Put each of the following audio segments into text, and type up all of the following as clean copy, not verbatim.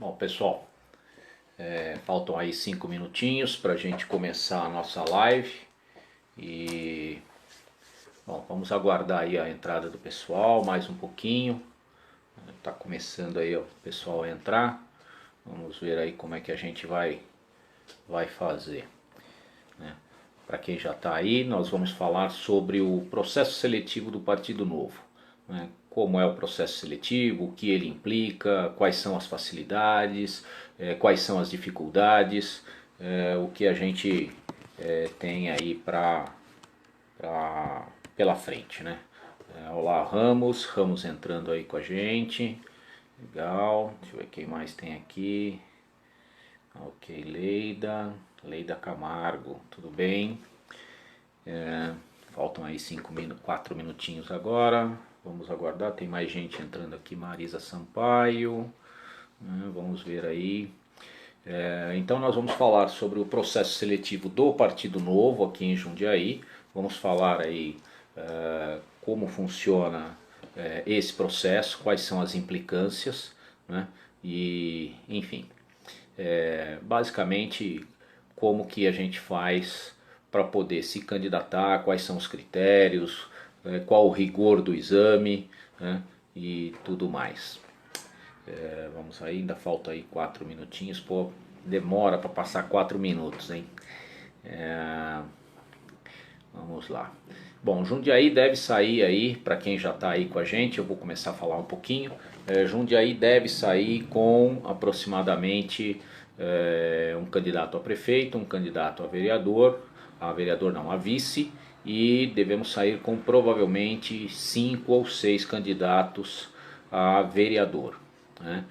Bom, pessoal, faltam aí 5 minutinhos para a gente começar a nossa live e, bom, vamos aguardar aí a entrada do pessoal mais um pouquinho. Tá começando aí o pessoal a entrar. Vamos ver aí como é que a gente vai fazer, né? Para quem já está aí, nós vamos falar sobre o processo seletivo do Partido Novo, né? Como é o processo seletivo, o que ele implica, quais são as facilidades, quais são as dificuldades, o que a gente tem aí pela frente, né? Olá, Ramos entrando aí com a gente, legal, deixa eu ver quem mais tem aqui. Ok, Leida Camargo, tudo bem? Faltam aí 4 minutinhos agora, vamos aguardar, tem mais gente entrando aqui, Marisa Sampaio, vamos ver aí. Então nós vamos falar sobre o processo seletivo do Partido Novo aqui em Jundiaí, vamos falar aí como funciona esse processo, quais são as implicâncias, né? E enfim, basicamente como que a gente faz para poder se candidatar, quais são os critérios, qual o rigor do exame, né, e tudo mais. Vamos aí, ainda falta aí 4 minutinhos, pô, demora para passar 4 minutos, hein? Vamos lá. Bom, Jundiaí deve sair aí, para quem já está aí com a gente, eu vou começar a falar um pouquinho. Jundiaí deve sair com aproximadamente um candidato a prefeito, um candidato a vereador não, a vice, e devemos sair com provavelmente 5 ou 6 candidatos a vereador, né?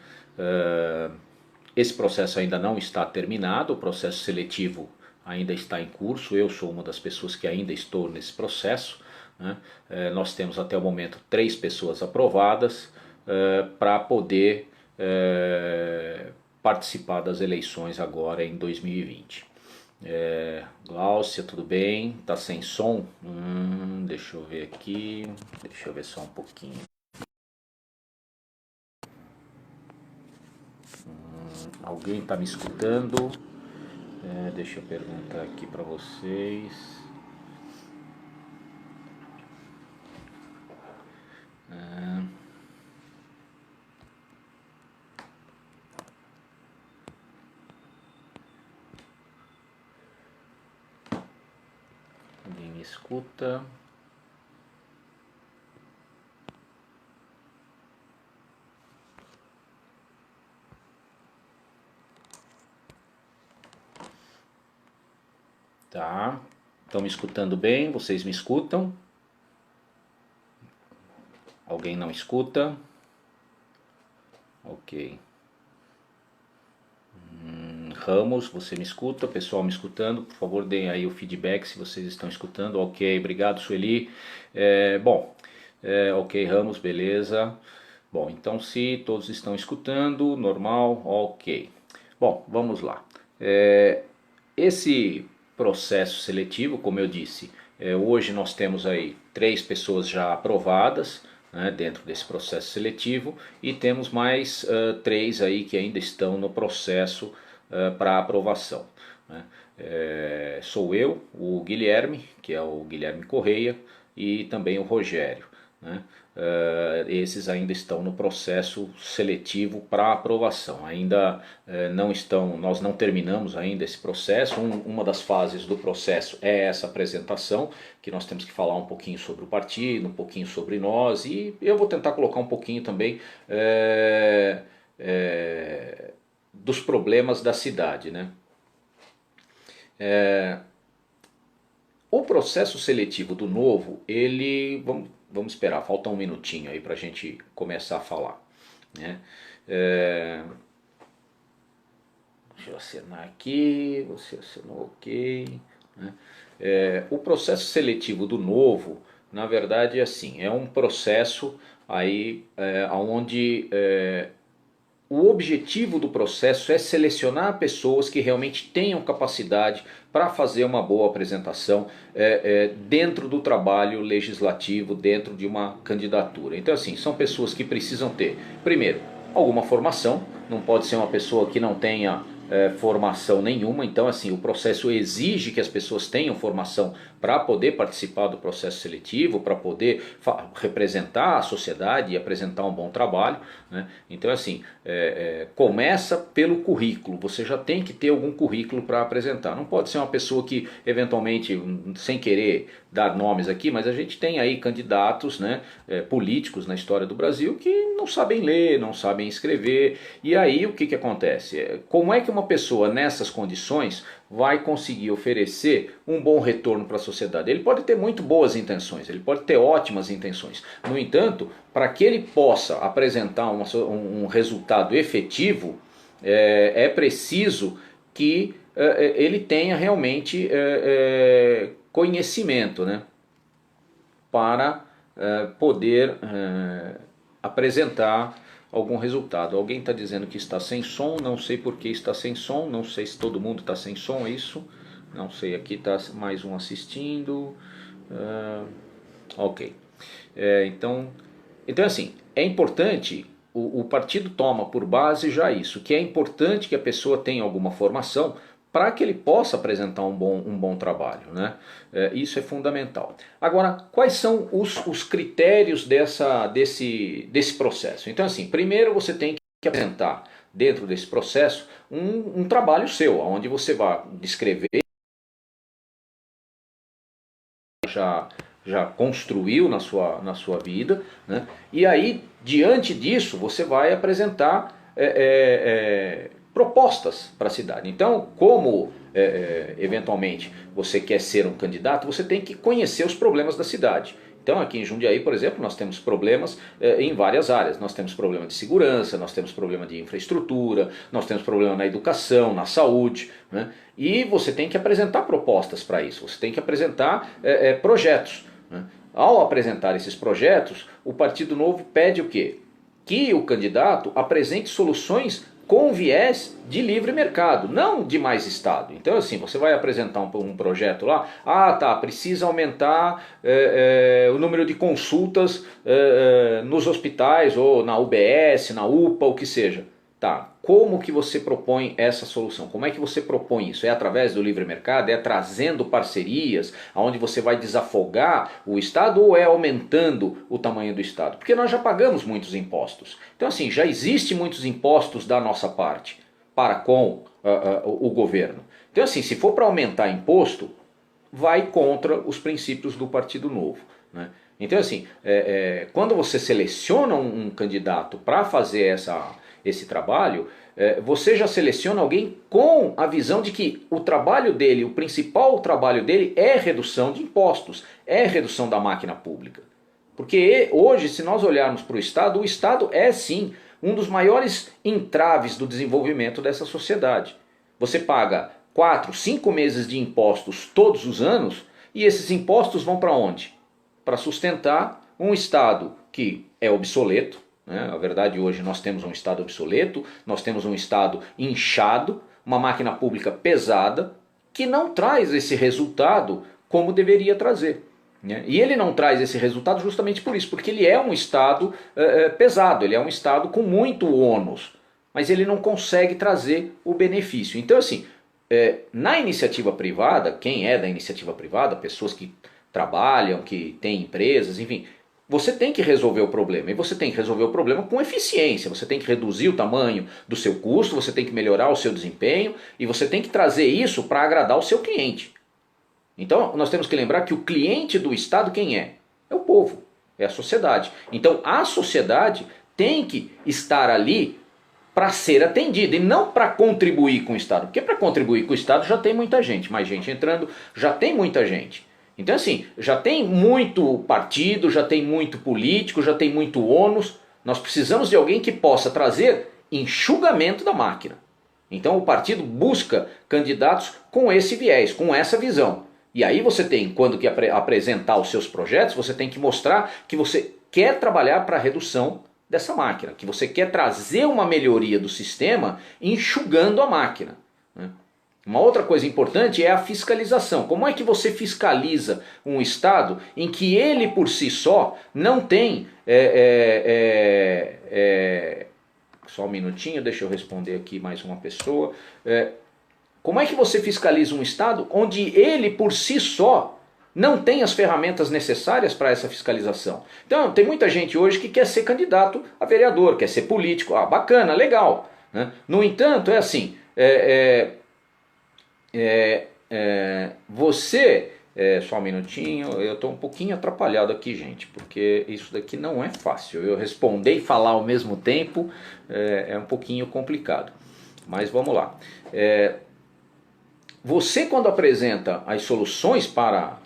Esse processo ainda não está terminado, o processo seletivo ainda está em curso, eu sou uma das pessoas que ainda estou nesse processo, né? Nós temos até o momento 3 pessoas aprovadas para poder participar das eleições agora em 2020. Gláucia, tudo bem? Tá sem som? Deixa eu ver aqui, deixa eu ver só um pouquinho. Alguém está me escutando? Deixa eu perguntar aqui para vocês. Alguém me escuta? Tá, estão me escutando bem? Vocês me escutam? Alguém não escuta? Ok. Ramos, você me escuta? Pessoal me escutando? Por favor, deem aí o feedback se vocês estão escutando. Ok, obrigado, Sueli. Ok, Ramos, beleza. Bom, então se todos estão escutando, normal, ok. Bom, vamos lá. Esse processo seletivo, como eu disse, hoje nós temos aí 3 pessoas já aprovadas, né, dentro desse processo seletivo, e temos mais 3 aí que ainda estão no processo para aprovação, né? Sou eu, o Guilherme, que é o Guilherme Correia, e também o Rogério, né? Esses ainda estão no processo seletivo para aprovação, ainda não estão, nós não terminamos ainda esse processo. Uma das fases do processo é essa apresentação, que nós temos que falar um pouquinho sobre o partido, um pouquinho sobre nós, e eu vou tentar colocar um pouquinho também dos problemas da cidade, né? O processo seletivo do Novo, ele, vamos esperar, falta um minutinho aí para a gente começar a falar, né? Deixa eu assinar aqui, você assinou ok, né? O processo seletivo do Novo, na verdade é assim, é um processo aí onde o objetivo do processo é selecionar pessoas que realmente tenham capacidade para fazer uma boa apresentação dentro do trabalho legislativo, dentro de uma candidatura. Então assim, são pessoas que precisam ter, primeiro, alguma formação, não pode ser uma pessoa que não tenha formação nenhuma. Então assim, o processo exige que as pessoas tenham formação para poder participar do processo seletivo, para poder representar a sociedade e apresentar um bom trabalho, né? Então assim, começa pelo currículo, você já tem que ter algum currículo para apresentar. Não pode ser uma pessoa que eventualmente, sem querer dar nomes aqui, mas a gente tem aí candidatos, né, políticos na história do Brasil que não sabem ler, não sabem escrever. E aí o que acontece? Como é que uma pessoa nessas condições vai conseguir oferecer um bom retorno para a sociedade? Ele pode ter muito boas intenções, ele pode ter ótimas intenções. No entanto, para que ele possa apresentar um resultado efetivo, é preciso que ele tenha realmente conhecimento, né, para poder apresentar algum resultado. Alguém está dizendo que está sem som, não sei por que está sem som, não sei se todo mundo está sem som, é isso? Não sei, aqui está mais um assistindo. Ok. Então assim, é importante, o partido toma por base já isso, que é importante que a pessoa tenha alguma formação para que ele possa apresentar um bom trabalho, né? Isso é fundamental. Agora, quais são os critérios desse processo? Então assim, primeiro você tem que apresentar dentro desse processo um trabalho seu, onde você vai descrever, já construiu na sua vida, né? E aí, diante disso, você vai apresentar propostas para a cidade. Então, como eventualmente você quer ser um candidato, você tem que conhecer os problemas da cidade. Então aqui em Jundiaí, por exemplo, nós temos problemas em várias áreas. Nós temos problema de segurança, nós temos problema de infraestrutura, nós temos problema na educação, na saúde, né? E você tem que apresentar propostas para isso, você tem que apresentar projetos, né? Ao apresentar esses projetos, o Partido Novo pede o quê? Que o candidato apresente soluções com viés de livre mercado, não de mais Estado. Então assim, você vai apresentar um projeto lá, precisa aumentar o número de consultas nos hospitais, ou na UBS, na UPA, o que seja. Tá, como que você propõe essa solução? Como é que você propõe isso? É através do livre mercado? É trazendo parcerias, onde você vai desafogar o Estado, ou é aumentando o tamanho do Estado? Porque nós já pagamos muitos impostos. Então assim, já existe muitos impostos da nossa parte para com o governo. Então assim, se for para aumentar imposto, vai contra os princípios do Partido Novo, né? Então assim, quando você seleciona um candidato para fazer esse trabalho, você já seleciona alguém com a visão de que o trabalho dele, o principal trabalho dele é redução de impostos, é redução da máquina pública. Porque hoje, se nós olharmos para o Estado é sim um dos maiores entraves do desenvolvimento dessa sociedade. Você paga 4, 5 meses de impostos todos os anos, e esses impostos vão para onde? Para sustentar um Estado que é obsoleto. Na verdade, hoje nós temos um Estado obsoleto, nós temos um Estado inchado, uma máquina pública pesada, que não traz esse resultado como deveria trazer, né? E ele não traz esse resultado justamente por isso, porque ele é um Estado pesado, ele é um Estado com muito ônus, mas ele não consegue trazer o benefício. Então assim, na iniciativa privada, quem é da iniciativa privada, pessoas que trabalham, que têm empresas, enfim, você tem que resolver o problema, e você tem que resolver o problema com eficiência, você tem que reduzir o tamanho do seu custo, você tem que melhorar o seu desempenho, e você tem que trazer isso para agradar o seu cliente. Então nós temos que lembrar que o cliente do Estado quem é? É o povo, é a sociedade. Então a sociedade tem que estar ali para ser atendida e não para contribuir com o Estado. Porque para contribuir com o Estado já tem muita gente, mais gente entrando, já tem muita gente. Então assim, já tem muito partido, já tem muito político, já tem muito ônus. Nós precisamos de alguém que possa trazer enxugamento da máquina. Então o partido busca candidatos com esse viés, com essa visão. E aí você tem, quando que apresentar os seus projetos, você tem que mostrar que você quer trabalhar para a redução dessa máquina, que você quer trazer uma melhoria do sistema enxugando a máquina, né? Uma outra coisa importante é a fiscalização. Como é que você fiscaliza um Estado em que ele por si só não tem Só um minutinho, deixa eu responder aqui mais uma pessoa. Como é que você fiscaliza um Estado onde ele por si só não tem as ferramentas necessárias para essa fiscalização? Então tem muita gente hoje que quer ser candidato a vereador, quer ser político. Ah, bacana, legal, né? No entanto, é assim, você... só um minutinho, eu estou um pouquinho atrapalhado aqui, gente, porque isso daqui não é fácil. Eu responder e falar ao mesmo tempo é um pouquinho complicado. Mas vamos lá. Você, quando apresenta as soluções para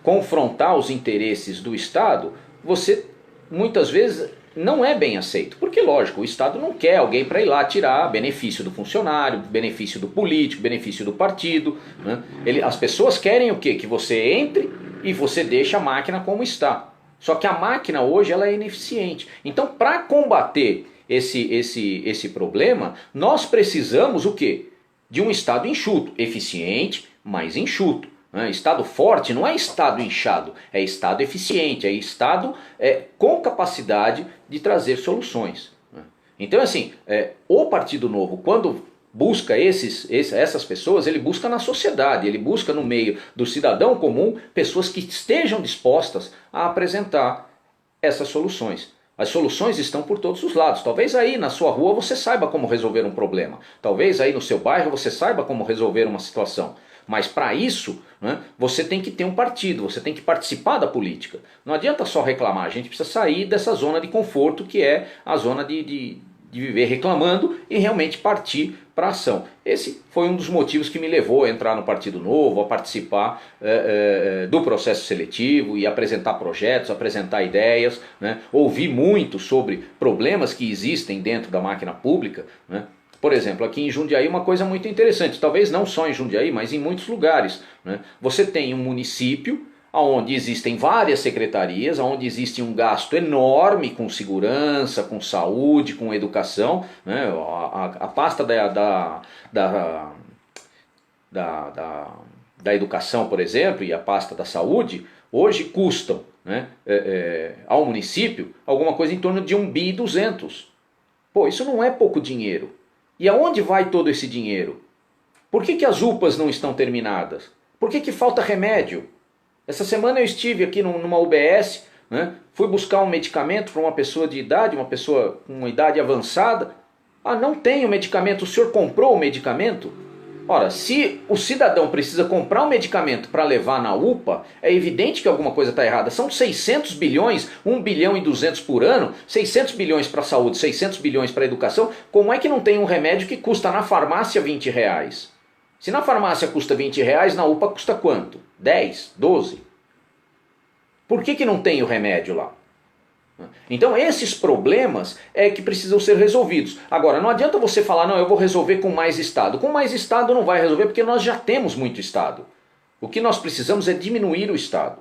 confrontar os interesses do Estado, você muitas vezes não é bem aceito. Porque, lógico, o Estado não quer alguém para ir lá tirar benefício do funcionário, benefício do político, benefício do partido, né? As pessoas querem o quê? Que você entre e você deixe a máquina como está. Só que a máquina hoje ela é ineficiente. Então, para combater esse problema, nós precisamos o quê? De um Estado enxuto, eficiente, mas enxuto. Estado forte não é Estado inchado, é Estado eficiente, é Estado com capacidade de trazer soluções. Então assim, o Partido Novo, quando busca essas pessoas, ele busca na sociedade, ele busca no meio do cidadão comum pessoas que estejam dispostas a apresentar essas soluções. As soluções estão por todos os lados. Talvez aí na sua rua você saiba como resolver um problema. Talvez aí no seu bairro você saiba como resolver uma situação. Mas para isso, né, você tem que ter um partido, você tem que participar da política. Não adianta só reclamar, a gente precisa sair dessa zona de conforto que é a zona de viver reclamando e realmente partir para a ação. Esse foi um dos motivos que me levou a entrar no Partido Novo, a participar do processo seletivo e apresentar projetos, apresentar ideias, né, ouvir muito sobre problemas que existem dentro da máquina pública, né. Por exemplo, aqui em Jundiaí uma coisa muito interessante, talvez não só em Jundiaí, mas em muitos lugares, né? Você tem um município onde existem várias secretarias, onde existe um gasto enorme com segurança, com saúde, com educação, né? A pasta da educação, por exemplo, e a pasta da saúde, hoje custam, né, ao município alguma coisa em torno de 1,2 bi. Pô, isso não é pouco dinheiro. E aonde vai todo esse dinheiro? Por que as UPAs não estão terminadas? Por que falta remédio? Essa semana eu estive aqui numa UBS, né? Fui buscar um medicamento para uma pessoa de idade, uma pessoa com uma idade avançada. Ah, não tem o medicamento, o senhor comprou o medicamento? Ora, se o cidadão precisa comprar um medicamento para levar na UPA, é evidente que alguma coisa está errada. São 600 bilhões, 1,2 bilhão por ano, 600 bilhões para a saúde, 600 bilhões para a educação. Como é que não tem um remédio que custa na farmácia R$20? Se na farmácia custa R$20, na UPA custa quanto? 10, 12? Por que não tem o remédio lá? Então esses problemas é que precisam ser resolvidos. Agora, não adianta você falar, não, eu vou resolver com mais Estado. Com mais Estado não vai resolver porque nós já temos muito Estado. O que nós precisamos é diminuir o Estado.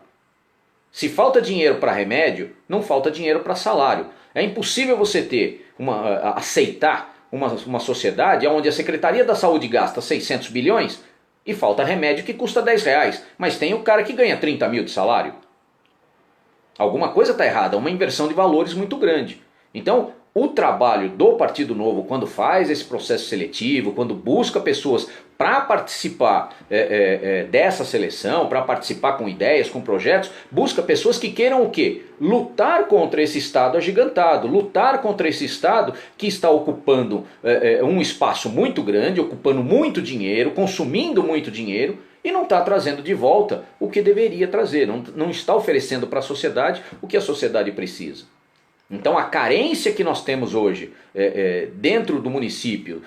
Se falta dinheiro para remédio, não falta dinheiro para salário. É impossível você aceitar uma sociedade onde a Secretaria da Saúde gasta 600 bilhões e falta remédio que custa R$10, mas tem o cara que ganha 30 mil de salário. Alguma coisa está errada, uma inversão de valores muito grande. Então, o trabalho do Partido Novo, quando faz esse processo seletivo, quando busca pessoas para participar dessa seleção, para participar com ideias, com projetos, busca pessoas que queiram o quê? Lutar contra esse Estado agigantado, lutar contra esse Estado que está ocupando um espaço muito grande, ocupando muito dinheiro, consumindo muito dinheiro, e não está trazendo de volta o que deveria trazer, não está oferecendo para a sociedade o que a sociedade precisa. Então a carência que nós temos hoje dentro do município,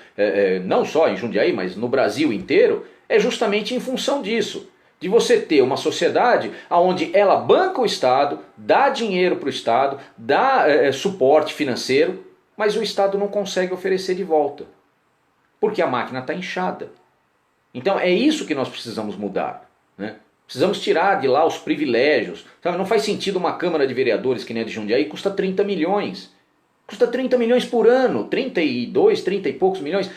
não só em Jundiaí, mas no Brasil inteiro, é justamente em função disso. De você ter uma sociedade onde ela banca o Estado, dá dinheiro para o Estado, dá suporte financeiro, mas o Estado não consegue oferecer de volta. Porque a máquina está inchada. Então é isso que nós precisamos mudar, né? Precisamos tirar de lá os privilégios. Sabe? Não faz sentido uma Câmara de Vereadores que nem a de Jundiaí, custa 30 milhões. Custa 30 milhões por ano, 32, 30 e poucos milhões.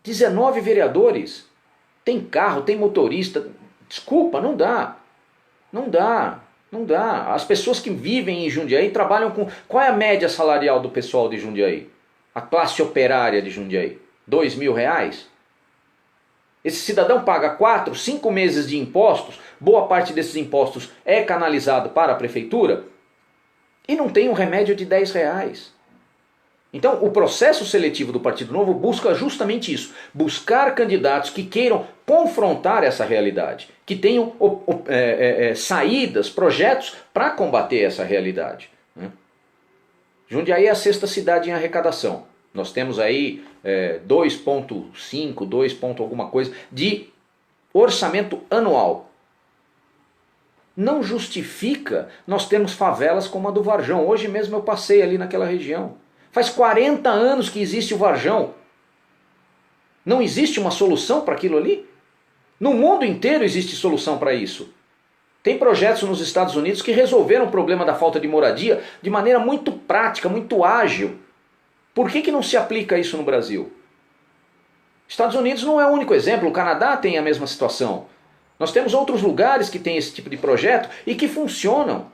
19 vereadores. Tem carro, tem motorista. Desculpa, não dá. Não dá. Não dá. As pessoas que vivem em Jundiaí trabalham com... Qual é a média salarial do pessoal de Jundiaí? A classe operária de Jundiaí? R$ 2.000? Esse cidadão paga 4, 5 meses de impostos, boa parte desses impostos é canalizado para a prefeitura e não tem um remédio de R$ 10. Então o processo seletivo do Partido Novo busca justamente isso, buscar candidatos que queiram confrontar essa realidade, que tenham saídas, projetos para combater essa realidade. Jundiaí é a sexta cidade em arrecadação. Nós temos aí 2,5, 2 ponto alguma coisa de orçamento anual. Não justifica nós termos favelas como a do Varjão. Hoje mesmo eu passei ali naquela região. Faz 40 anos que existe o Varjão. Não existe uma solução para aquilo ali? No mundo inteiro existe solução para isso. Tem projetos nos Estados Unidos que resolveram o problema da falta de moradia de maneira muito prática, muito ágil. Por que não se aplica isso no Brasil? Estados Unidos não é o único exemplo, o Canadá tem a mesma situação. Nós temos outros lugares que têm esse tipo de projeto e que funcionam.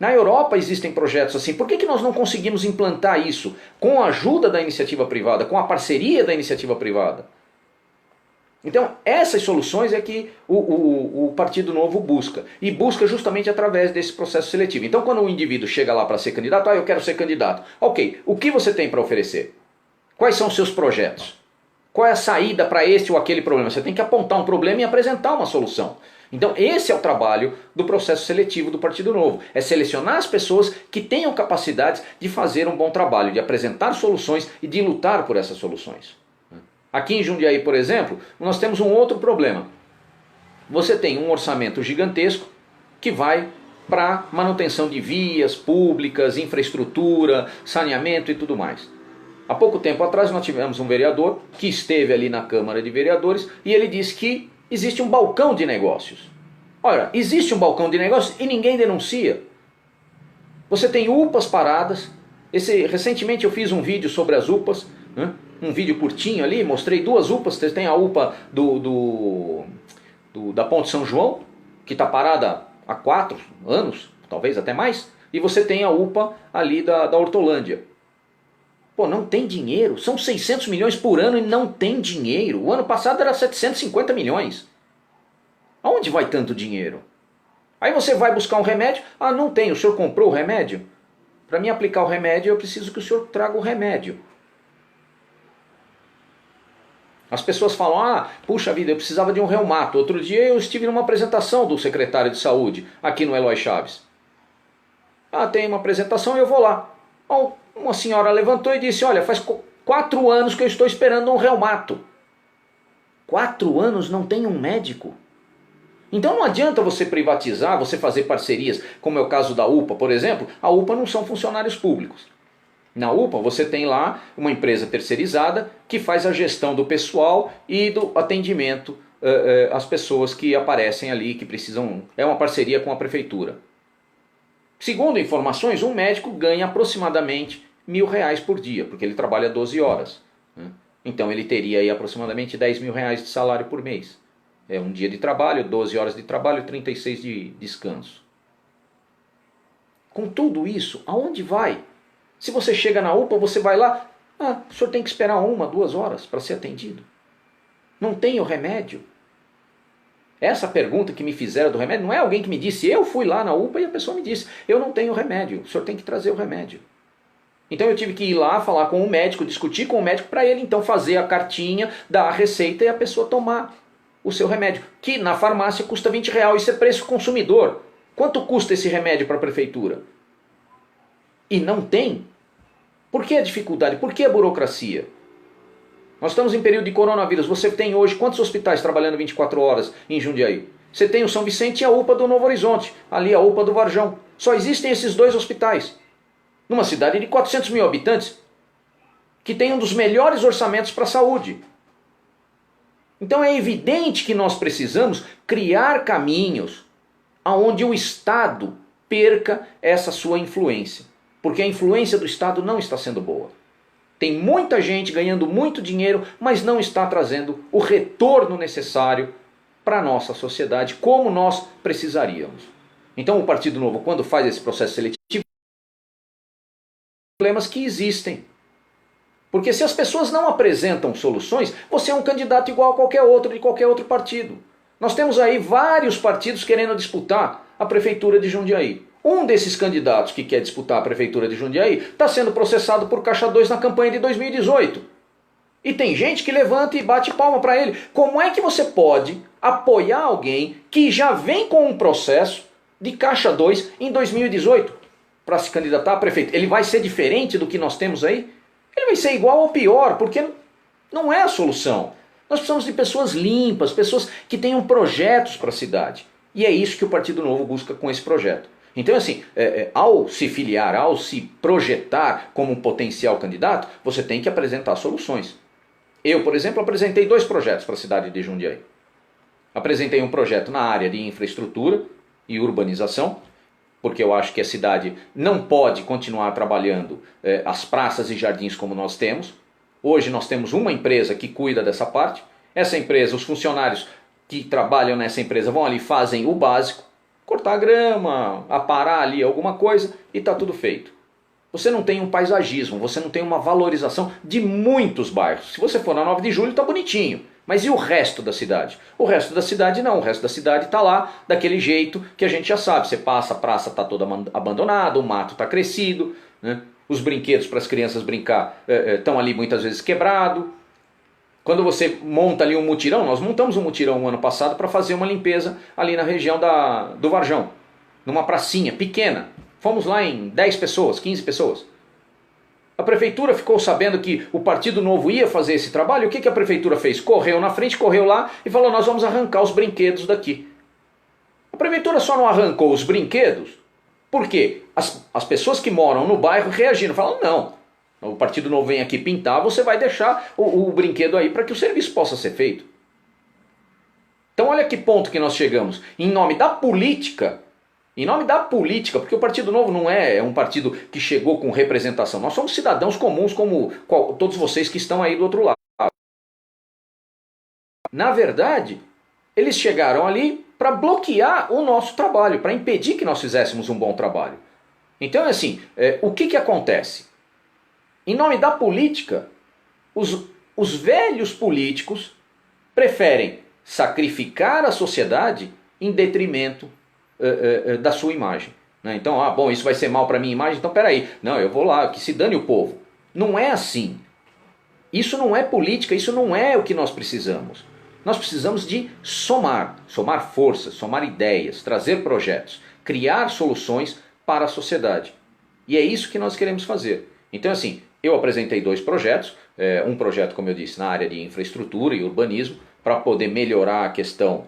Na Europa existem projetos assim. Por que nós não conseguimos implantar isso com a ajuda da iniciativa privada, com a parceria da iniciativa privada? Então essas soluções é que o Partido Novo busca. E busca justamente através desse processo seletivo. Então quando o indivíduo chega lá para ser candidato, eu quero ser candidato. Ok, o que você tem para oferecer? Quais são os seus projetos? Qual é a saída para este ou aquele problema? Você tem que apontar um problema e apresentar uma solução. Então esse é o trabalho do processo seletivo do Partido Novo. É selecionar as pessoas que tenham capacidades de fazer um bom trabalho, de apresentar soluções e de lutar por essas soluções. Aqui em Jundiaí, por exemplo, nós temos um outro problema. Você tem um orçamento gigantesco que vai para manutenção de vias públicas, infraestrutura, saneamento e tudo mais. Há pouco tempo atrás nós tivemos um vereador que esteve ali na Câmara de Vereadores e ele disse que existe um balcão de negócios. Olha, existe um balcão de negócios e ninguém denuncia. Você tem UPAs paradas. Recentemente eu fiz um vídeo sobre as UPAs, né? Um vídeo curtinho ali, mostrei 2 UPAs. Você tem a UPA da Ponte São João, que está parada há 4 anos, talvez até mais, e você tem a UPA ali da Hortolândia. Pô, não tem dinheiro, são 600 milhões por ano e não tem dinheiro. O ano passado era 750 milhões. Aonde vai tanto dinheiro? Aí você vai buscar um remédio, não tem, o senhor comprou o remédio? Para mim aplicar o remédio eu preciso que o senhor traga o remédio. As pessoas falam, puxa vida, eu precisava de um reumato. Outro dia eu estive numa apresentação do secretário de saúde, aqui no Eloy Chaves. Tem uma apresentação e eu vou lá. Uma senhora levantou e disse, olha, faz 4 anos que eu estou esperando um reumato. 4 anos não tem um médico? Então não adianta você privatizar, você fazer parcerias, como é o caso da UPA, por exemplo. A UPA não são funcionários públicos. Na UPA você tem lá uma empresa terceirizada que faz a gestão do pessoal e do atendimento às pessoas que aparecem ali, que precisam... É uma parceria com a prefeitura. Segundo informações, um médico ganha aproximadamente R$ 1.000 por dia, porque ele trabalha 12 horas. Então ele teria aí aproximadamente R$ 10.000 de salário por mês. É um dia de trabalho, 12 horas de trabalho, 36 de descanso. Com tudo isso, aonde vai? Se você chega na UPA, você vai lá, o senhor tem que esperar 1, 2 horas para ser atendido. Não tem o remédio. Essa pergunta que me fizeram do remédio, não é alguém que me disse, eu fui lá na UPA e a pessoa me disse, eu não tenho remédio, o senhor tem que trazer o remédio. Então eu tive que ir lá, falar com o médico, discutir com o médico, para ele então fazer a cartinha, dar a receita e a pessoa tomar o seu remédio, que na farmácia custa R$ 20, isso é preço consumidor. Quanto custa esse remédio para a prefeitura? E não tem? Por que a dificuldade? Por que a burocracia? Nós estamos em período de coronavírus. Você tem hoje quantos hospitais trabalhando 24 horas em Jundiaí? Você tem o São Vicente e a UPA do Novo Horizonte. Ali a UPA do Varjão. Só existem esses 2 hospitais. Numa cidade de 400 mil habitantes. Que tem um dos melhores orçamentos para a saúde. Então é evidente que nós precisamos criar caminhos onde o Estado perca essa sua influência. Porque a influência do Estado não está sendo boa. Tem muita gente ganhando muito dinheiro, mas não está trazendo o retorno necessário para a nossa sociedade, como nós precisaríamos. Então o Partido Novo, quando faz esse processo seletivo, problemas que existem. Porque se as pessoas não apresentam soluções, você é um candidato igual a qualquer outro de qualquer outro partido. Nós temos aí vários partidos querendo disputar a prefeitura de Jundiaí. Um desses candidatos que quer disputar a prefeitura de Jundiaí está sendo processado por Caixa 2 na campanha de 2018. E tem gente que levanta e bate palma para ele. Como é que você pode apoiar alguém que já vem com um processo de Caixa 2 em 2018 para se candidatar a prefeito? Ele vai ser diferente do que nós temos aí? Ele vai ser igual ou pior, porque não é a solução. Nós precisamos de pessoas limpas, pessoas que tenham projetos para a cidade. E é isso que o Partido Novo busca com esse projeto. Então, assim, ao se filiar, ao se projetar como um potencial candidato, você tem que apresentar soluções. Eu, por exemplo, apresentei 2 projetos para a cidade de Jundiaí. Apresentei um projeto na área de infraestrutura e urbanização, porque eu acho que a cidade não pode continuar trabalhando as praças e jardins como nós temos. Hoje nós temos uma empresa que cuida dessa parte. Essa empresa, os funcionários que trabalham nessa empresa vão ali, fazem o básico, cortar grama, aparar ali alguma coisa e está tudo feito. Você não tem um paisagismo, você não tem uma valorização de muitos bairros. Se você for na 9 de julho está bonitinho, mas e o resto da cidade? O resto da cidade não, o resto da cidade está lá daquele jeito que a gente já sabe. Você passa, a praça está toda abandonada, o mato está crescido, né? Os brinquedos para as crianças brincar estão ali muitas vezes quebrados. Quando você monta ali um mutirão, nós montamos um mutirão no ano passado para fazer uma limpeza ali na região do Varjão, numa pracinha pequena. Fomos lá em 10 pessoas, 15 pessoas. A prefeitura ficou sabendo que o Partido Novo ia fazer esse trabalho. O que a prefeitura fez? Correu na frente, correu lá e falou: nós vamos arrancar os brinquedos daqui. A prefeitura só não arrancou os brinquedos porque as pessoas que moram no bairro reagiram. Falaram: não, o Partido Novo vem aqui pintar, você vai deixar o brinquedo aí para que o serviço possa ser feito. Então olha que ponto que nós chegamos. Em nome da política, porque o Partido Novo não é um partido que chegou com representação. Nós somos cidadãos comuns como todos vocês que estão aí do outro lado. Na verdade, eles chegaram ali para bloquear o nosso trabalho, para impedir que nós fizéssemos um bom trabalho. Então, assim, o que acontece? Em nome da política, os velhos políticos preferem sacrificar a sociedade em detrimento da sua imagem. Então, bom, isso vai ser mal para a minha imagem, então peraí, não, eu vou lá, que se dane o povo. Não é assim. Isso não é política, isso não é o que nós precisamos. Nós precisamos de somar forças, somar ideias, trazer projetos, criar soluções para a sociedade. E é isso que nós queremos fazer. Então, assim, eu apresentei 2 projetos, um projeto, como eu disse, na área de infraestrutura e urbanismo, para poder melhorar a questão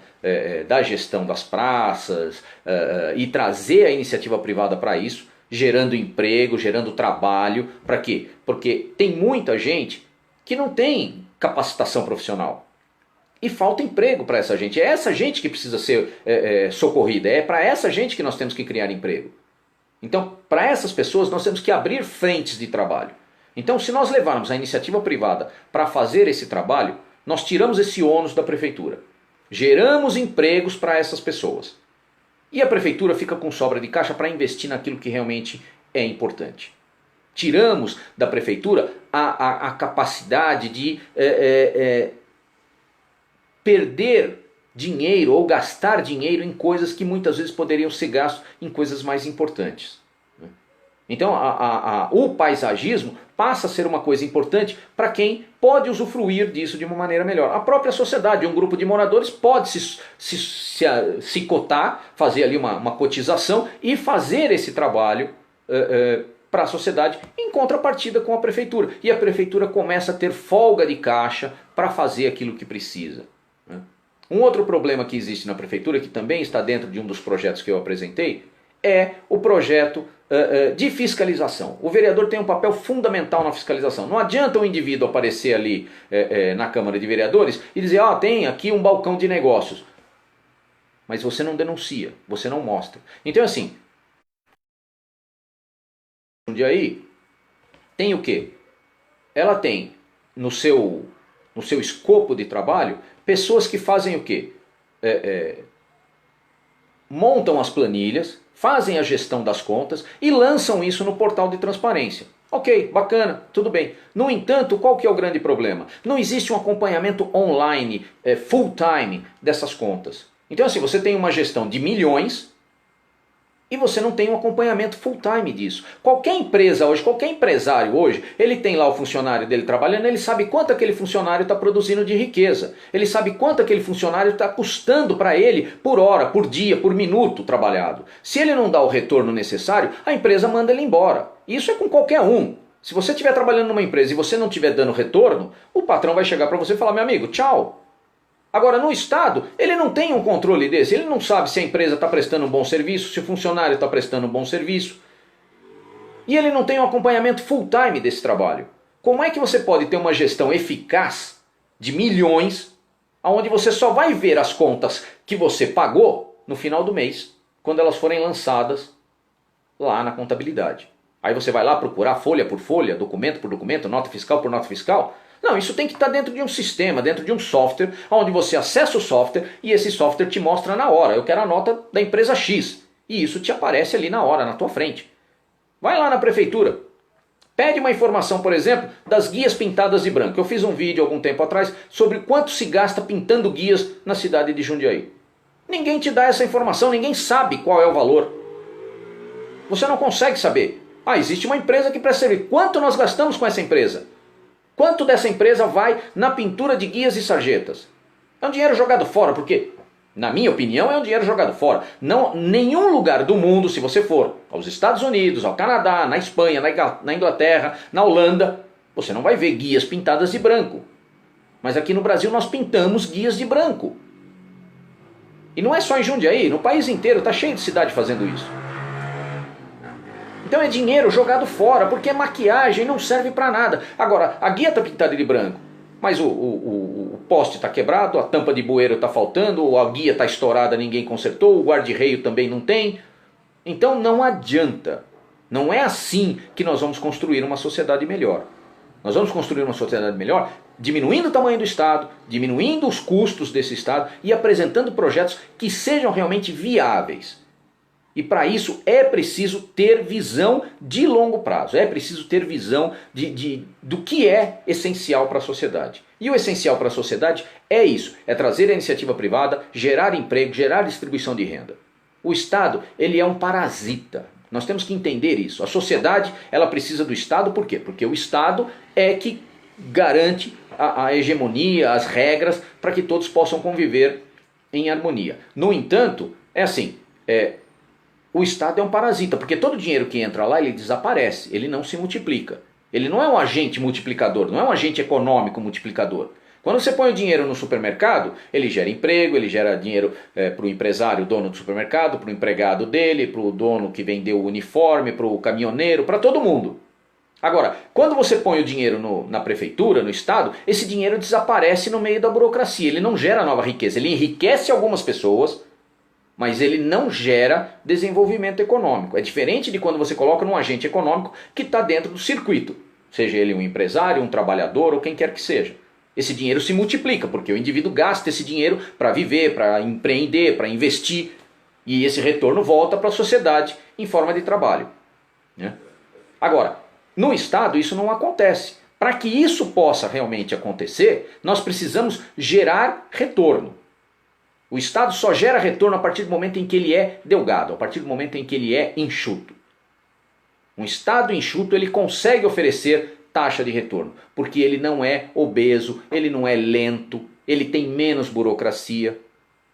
da gestão das praças e trazer a iniciativa privada para isso, gerando emprego, gerando trabalho. Para quê? Porque tem muita gente que não tem capacitação profissional. E falta emprego para essa gente. É essa gente que precisa ser socorrida. É para essa gente que nós temos que criar emprego. Então, para essas pessoas, nós temos que abrir frentes de trabalho. Então, se nós levarmos a iniciativa privada para fazer esse trabalho, nós tiramos esse ônus da prefeitura. Geramos empregos para essas pessoas. E a prefeitura fica com sobra de caixa para investir naquilo que realmente é importante. Tiramos da prefeitura a capacidade de perder dinheiro ou gastar dinheiro em coisas que muitas vezes poderiam ser gastos em coisas mais importantes. Então o paisagismo passa a ser uma coisa importante para quem pode usufruir disso de uma maneira melhor. A própria sociedade, um grupo de moradores pode se cotar, fazer ali uma cotização e fazer esse trabalho para a sociedade em contrapartida com a prefeitura. E a prefeitura começa a ter folga de caixa para fazer aquilo que precisa. Um outro problema que existe na prefeitura, que também está dentro de um dos projetos que eu apresentei, é o projeto de fiscalização. O vereador tem um papel fundamental na fiscalização. Não adianta o indivíduo aparecer ali na Câmara de Vereadores e dizer: tem aqui um balcão de negócios. Mas você não denuncia, você não mostra. Então, assim, Jundiaí tem o quê? Ela tem no seu escopo de trabalho pessoas que fazem o quê? montam as planilhas, fazem a gestão das contas e lançam isso no portal de transparência. Ok, bacana, tudo bem. No entanto, qual que é o grande problema? Não existe um acompanhamento online, full time, dessas contas. Então assim, você tem uma gestão de milhões e você não tem um acompanhamento full time disso. Qualquer empresa hoje, qualquer empresário hoje, ele tem lá o funcionário dele trabalhando, ele sabe quanto aquele funcionário está produzindo de riqueza. Ele sabe quanto aquele funcionário está custando para ele por hora, por dia, por minuto trabalhado. Se ele não dá o retorno necessário, a empresa manda ele embora. Isso é com qualquer um. Se você estiver trabalhando numa empresa e você não estiver dando retorno, o patrão vai chegar para você e falar, meu amigo, tchau. Agora, no Estado, ele não tem um controle desse, ele não sabe se a empresa está prestando um bom serviço, se o funcionário está prestando um bom serviço. E ele não tem um acompanhamento full time desse trabalho. Como é que você pode ter uma gestão eficaz de milhões, onde você só vai ver as contas que você pagou no final do mês, quando elas forem lançadas lá na contabilidade? Aí você vai lá procurar folha por folha, documento por documento, nota fiscal por nota fiscal. Não, isso tem que estar dentro de um sistema, dentro de um software, onde você acessa o software e esse software te mostra na hora. Eu quero a nota da empresa X. E isso te aparece ali na hora, na tua frente. Vai lá na prefeitura. Pede uma informação, por exemplo, das guias pintadas de branco. Eu fiz um vídeo algum tempo atrás sobre quanto se gasta pintando guias na cidade de Jundiaí. Ninguém te dá essa informação, ninguém sabe qual é o valor. Você não consegue saber. Ah, existe uma empresa que presta serviço. Quanto nós gastamos com essa empresa? Quanto dessa empresa vai na pintura de guias e sarjetas? É um dinheiro jogado fora, porque, na minha opinião, é um dinheiro jogado fora. Não, nenhum lugar do mundo, se você for aos Estados Unidos, ao Canadá, na Espanha, na Inglaterra, na Holanda, você não vai ver guias pintadas de branco. Mas aqui no Brasil nós pintamos guias de branco. E não é só em Jundiaí, no país inteiro está cheio de cidade fazendo isso. Então é dinheiro jogado fora, porque é maquiagem, não serve para nada. Agora, a guia está pintada de branco, mas o poste está quebrado, a tampa de bueiro está faltando, a guia está estourada, ninguém consertou, o guarda-reio também não tem. Então não adianta. Não é assim que nós vamos construir uma sociedade melhor. Nós vamos construir uma sociedade melhor diminuindo o tamanho do Estado, diminuindo os custos desse Estado e apresentando projetos que sejam realmente viáveis. E para isso é preciso ter visão de longo prazo, é preciso ter visão do que é essencial para a sociedade. E o essencial para a sociedade é isso, é trazer a iniciativa privada, gerar emprego, gerar distribuição de renda. O Estado, ele é um parasita, nós temos que entender isso. A sociedade, ela precisa do Estado, por quê? Porque o Estado é que garante a hegemonia, as regras, para que todos possam conviver em harmonia. No entanto, é assim, o Estado é um parasita, porque todo dinheiro que entra lá, ele desaparece, ele não se multiplica. Ele não é um agente multiplicador, não é um agente econômico multiplicador. Quando você põe o dinheiro no supermercado, ele gera emprego, ele gera dinheiro para o empresário, dono do supermercado, para o empregado dele, para o dono que vendeu o uniforme, para o caminhoneiro, para todo mundo. Agora, quando você põe o dinheiro na prefeitura, no Estado, esse dinheiro desaparece no meio da burocracia, ele não gera nova riqueza, ele enriquece algumas pessoas, mas ele não gera desenvolvimento econômico. É diferente de quando você coloca num agente econômico que está dentro do circuito. Seja ele um empresário, um trabalhador ou quem quer que seja. Esse dinheiro se multiplica, porque o indivíduo gasta esse dinheiro para viver, para empreender, para investir. E esse retorno volta para a sociedade em forma de trabalho. Agora, no Estado isso não acontece. Para que isso possa realmente acontecer, nós precisamos gerar retorno. O Estado só gera retorno a partir do momento em que ele é delgado, a partir do momento em que ele é enxuto. Um Estado enxuto, ele consegue oferecer taxa de retorno, porque ele não é obeso, ele não é lento, ele tem menos burocracia.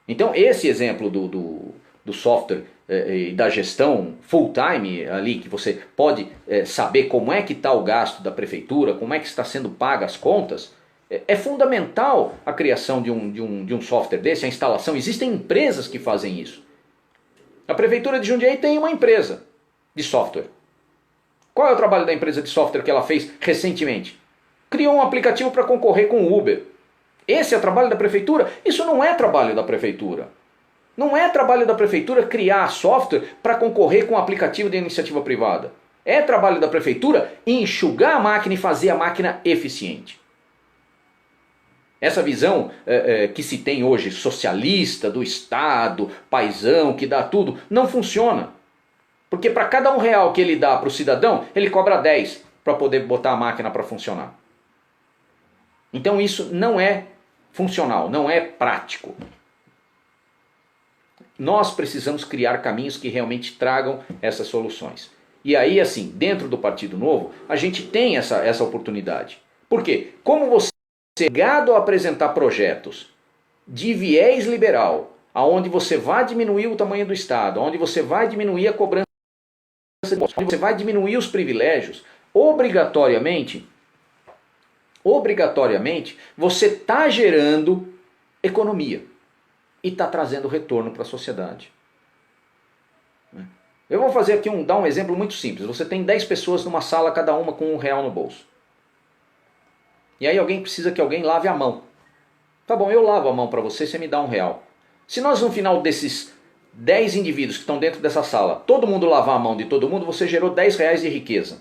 Então esse exemplo do software e da gestão full time ali, que você pode saber como é que está o gasto da prefeitura, como é que está sendo paga as contas, é fundamental a criação de um software desse, a instalação. Existem empresas que fazem isso. A Prefeitura de Jundiaí tem uma empresa de software. Qual é o trabalho da empresa de software que ela fez recentemente? Criou um aplicativo para concorrer com o Uber. Esse é o trabalho da Prefeitura? Isso não é trabalho da Prefeitura. Não é trabalho da Prefeitura criar software para concorrer com um aplicativo de iniciativa privada. É trabalho da Prefeitura enxugar a máquina e fazer a máquina eficiente. Essa visão que se tem hoje, socialista, do Estado, paizão, que dá tudo, não funciona. Porque para cada R$1 que ele dá para o cidadão, ele cobra 10 para poder botar a máquina para funcionar. Então isso não é funcional, não é prático. Nós precisamos criar caminhos que realmente tragam essas soluções. E aí, assim, dentro do Partido Novo, a gente tem essa oportunidade. Por quê? Como você é obrigado a apresentar projetos de viés liberal, aonde você vai diminuir o tamanho do Estado, onde você vai diminuir a cobrança de impostos, onde você vai diminuir os privilégios, obrigatoriamente, você está gerando economia e está trazendo retorno para a sociedade. Eu vou fazer aqui dar um exemplo muito simples. Você tem 10 pessoas numa sala, cada uma com R$1 no bolso. E aí alguém precisa que alguém lave a mão. Tá bom, eu lavo a mão para você, você me dá R$1. Se nós no final desses 10 indivíduos que estão dentro dessa sala, todo mundo lavar a mão de todo mundo, você gerou R$10 de riqueza.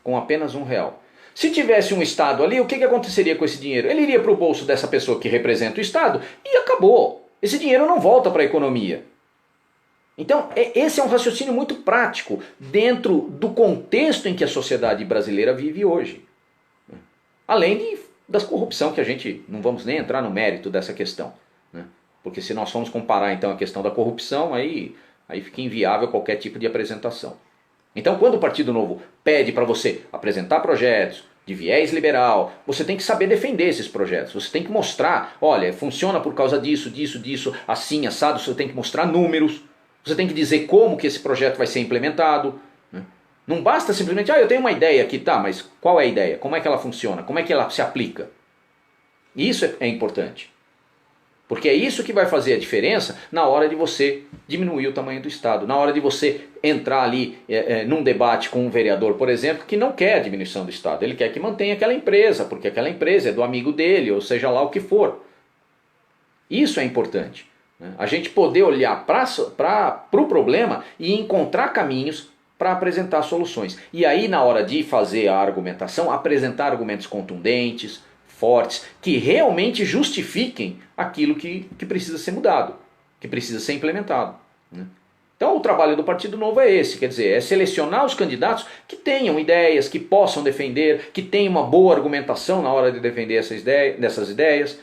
Com apenas R$1. Se tivesse um Estado ali, o que aconteceria com esse dinheiro? Ele iria para o bolso dessa pessoa que representa o Estado e acabou. Esse dinheiro não volta para a economia. Então, esse é um raciocínio muito prático dentro do contexto em que a sociedade brasileira vive hoje. Além da corrupção, que a gente não vamos nem entrar no mérito dessa questão. Porque se nós formos comparar então a questão da corrupção, aí fica inviável qualquer tipo de apresentação. Então, quando o Partido Novo pede para você apresentar projetos de viés liberal, você tem que saber defender esses projetos. Você tem que mostrar, olha, funciona por causa disso, assim, assado. Você tem que mostrar números. Você tem que dizer como que esse projeto vai ser implementado. Não basta simplesmente, eu tenho uma ideia aqui, tá, mas qual é a ideia? Como é que ela funciona? Como é que ela se aplica? Isso é importante. Porque é isso que vai fazer a diferença na hora de você diminuir o tamanho do Estado. Na hora de você entrar ali num debate com um vereador, por exemplo, que não quer a diminuição do Estado. Ele quer que mantenha aquela empresa, porque aquela empresa é do amigo dele, ou seja lá o que for. Isso é importante. A gente poder olhar para o problema e encontrar caminhos para apresentar soluções. E aí, na hora de fazer a argumentação, apresentar argumentos contundentes, fortes, que realmente justifiquem aquilo que precisa ser mudado, que precisa ser implementado. Então o trabalho do Partido Novo é esse, quer dizer, é selecionar os candidatos que tenham ideias, que possam defender, que tenham uma boa argumentação na hora de defender dessas ideias.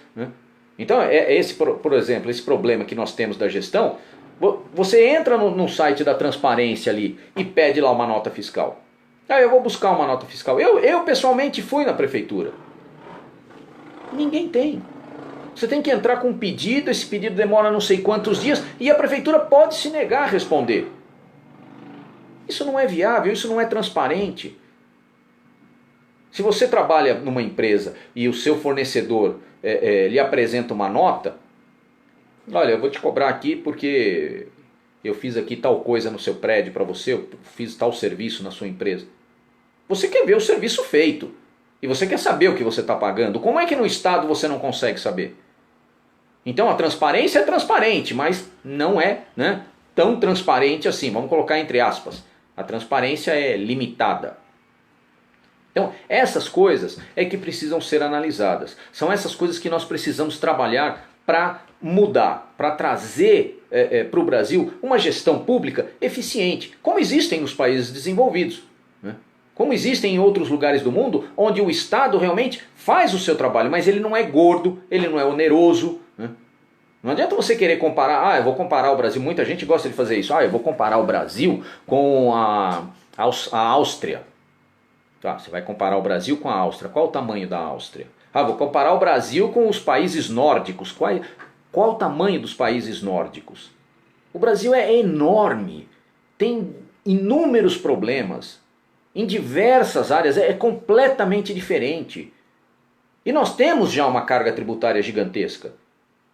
Então esse, por exemplo, esse problema que nós temos da gestão, você entra no site da transparência ali e pede lá uma nota fiscal. Eu vou buscar uma nota fiscal. Eu pessoalmente fui na prefeitura. Ninguém tem. Você tem que entrar com um pedido, esse pedido demora não sei quantos dias e a prefeitura pode se negar a responder. Isso não é viável, isso não é transparente. Se você trabalha numa empresa e o seu fornecedor lhe apresenta uma nota, olha, eu vou te cobrar aqui porque eu fiz aqui tal coisa no seu prédio para você, eu fiz tal serviço na sua empresa. Você quer ver o serviço feito. E você quer saber o que você está pagando. Como é que no Estado você não consegue saber? Então a transparência é transparente, mas não é tão transparente assim. Vamos colocar entre aspas. A transparência é limitada. Então essas coisas é que precisam ser analisadas. São essas coisas que nós precisamos trabalhar para mudar, para trazer para o Brasil uma gestão pública eficiente, como existem nos países desenvolvidos. Como existem em outros lugares do mundo, onde o Estado realmente faz o seu trabalho, mas ele não é gordo, ele não é oneroso. Não adianta você querer comparar, eu vou comparar o Brasil, muita gente gosta de fazer isso, eu vou comparar o Brasil com a Áustria. Tá, você vai comparar o Brasil com a Áustria, qual o tamanho da Áustria? Vou comparar o Brasil com os países nórdicos, qual o tamanho dos países nórdicos? O Brasil é enorme, tem inúmeros problemas. Em diversas áreas é completamente diferente. E nós temos já uma carga tributária gigantesca,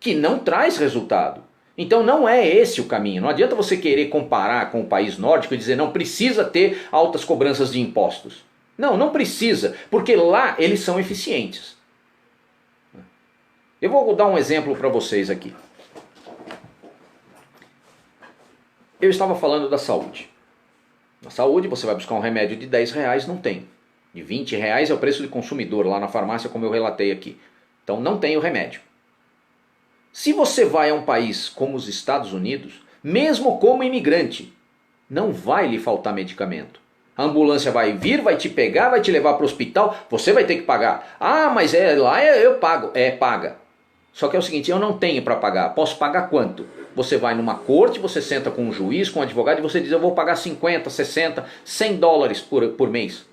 que não traz resultado. Então não é esse o caminho. Não adianta você querer comparar com o país nórdico e dizer não precisa ter altas cobranças de impostos. Não precisa, porque lá eles são eficientes. Eu vou dar um exemplo para vocês aqui. Eu estava falando da saúde. Na saúde, você vai buscar um remédio de R$10, não tem. De R$20 é o preço de consumidor lá na farmácia, como eu relatei aqui. Então não tem o remédio. Se você vai a um país como os Estados Unidos, mesmo como imigrante, não vai lhe faltar medicamento. A ambulância vai vir, vai te pegar, vai te levar para o hospital, você vai ter que pagar. Ah, mas lá eu pago. Paga. Só que é o seguinte, eu não tenho para pagar. Posso pagar quanto? Você vai numa corte, você senta com um juiz, com um advogado e você diz, eu vou pagar 50, 60, 100 dólares por mês.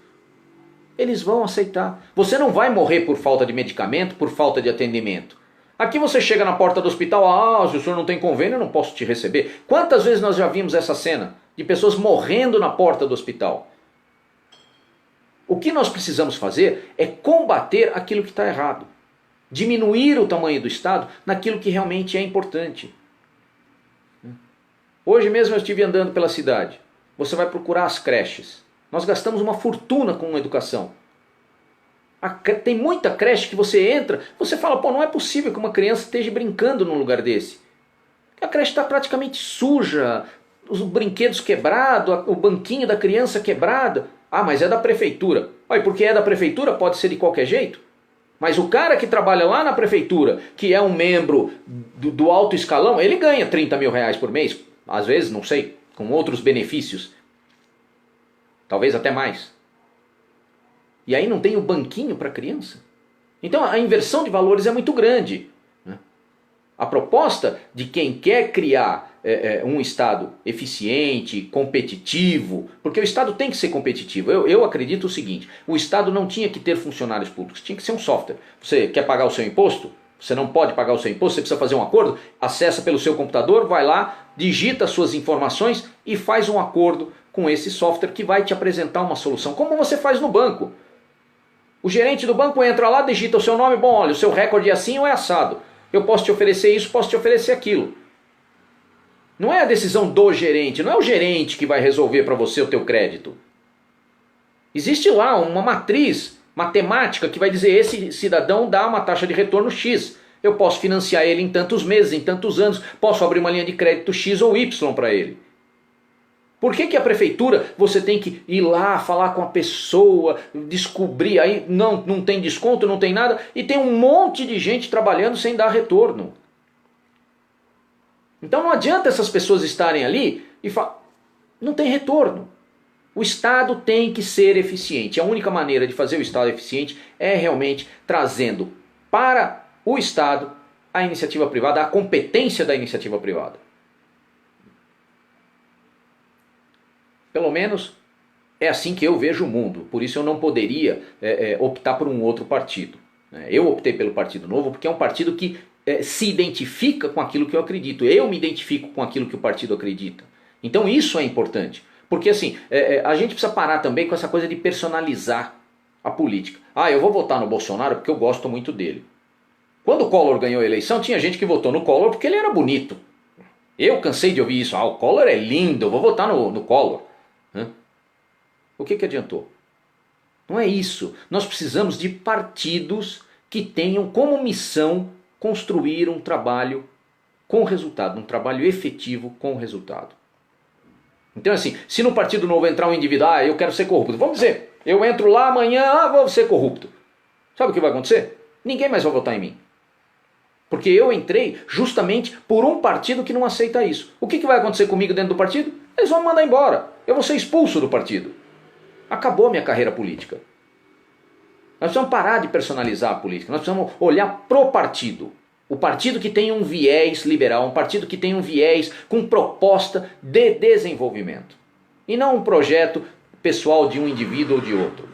Eles vão aceitar. Você não vai morrer por falta de medicamento, por falta de atendimento. Aqui você chega na porta do hospital, se o senhor não tem convênio, eu não posso te receber. Quantas vezes nós já vimos essa cena de pessoas morrendo na porta do hospital? O que nós precisamos fazer é combater aquilo que está errado. Diminuir o tamanho do Estado naquilo que realmente é importante. Hoje mesmo eu estive andando pela cidade. Você vai procurar as creches. Nós gastamos uma fortuna com educação. Tem muita creche que você entra, você fala, não é possível que uma criança esteja brincando num lugar desse. A creche está praticamente suja, os brinquedos quebrados, o banquinho da criança quebrado. Mas é da prefeitura. E porque é da prefeitura pode ser de qualquer jeito. Mas o cara que trabalha lá na prefeitura, que é um membro do alto escalão, ele ganha 30 mil reais por mês. Às vezes, não sei, com outros benefícios. Talvez até mais. E aí não tem o banquinho para a criança. Então a inversão de valores é muito grande. A proposta de quem quer criar um Estado eficiente, competitivo, porque o Estado tem que ser competitivo. Eu acredito o seguinte, o Estado não tinha que ter funcionários públicos, tinha que ser um software. Você quer pagar o seu imposto? Você não pode pagar o seu imposto, você precisa fazer um acordo, acessa pelo seu computador, vai lá, digita suas informações e faz um acordo com esse software que vai te apresentar uma solução, como você faz no banco. O gerente do banco entra lá, digita o seu nome, olha, o seu recorde é assim ou é assado. Eu posso te oferecer isso, posso te oferecer aquilo. Não é a decisão do gerente, não é o gerente que vai resolver para você o teu crédito. Existe lá uma matriz matemática que vai dizer esse cidadão dá uma taxa de retorno X. Eu posso financiar ele em tantos meses, em tantos anos, posso abrir uma linha de crédito X ou Y para ele. Por que a prefeitura você tem que ir lá, falar com a pessoa, descobrir, aí não tem desconto, não tem nada, e tem um monte de gente trabalhando sem dar retorno? Então não adianta essas pessoas estarem ali e falar, não tem retorno. O Estado tem que ser eficiente. A única maneira de fazer o Estado eficiente é realmente trazendo para o Estado a iniciativa privada, a competência da iniciativa privada. Pelo menos é assim que eu vejo o mundo. Por isso eu não poderia optar por um outro partido. Eu optei pelo Partido Novo porque é um partido que se identifica com aquilo que eu acredito. Eu me identifico com aquilo que o partido acredita. Então isso é importante. Porque assim, a gente precisa parar também com essa coisa de personalizar a política. Eu vou votar no Bolsonaro porque eu gosto muito dele. Quando o Collor ganhou a eleição, tinha gente que votou no Collor porque ele era bonito. Eu cansei de ouvir isso. O Collor é lindo, eu vou votar no Collor. O que adiantou? Não é isso. Nós precisamos de partidos que tenham como missão construir um trabalho com resultado, um trabalho efetivo com resultado. Então assim, se no Partido Novo entrar um indivíduo, eu quero ser corrupto, vamos dizer, eu entro lá amanhã, vou ser corrupto. Sabe o que vai acontecer? Ninguém mais vai votar em mim. Porque eu entrei justamente por um partido que não aceita isso. O que vai acontecer comigo dentro do partido? Eles vão me mandar embora. Eu vou ser expulso do partido. Acabou a minha carreira política. Nós precisamos parar de personalizar a política. Nós precisamos olhar pro partido. O partido que tem um viés liberal, um partido que tem um viés com proposta de desenvolvimento. E não um projeto pessoal de um indivíduo ou de outro.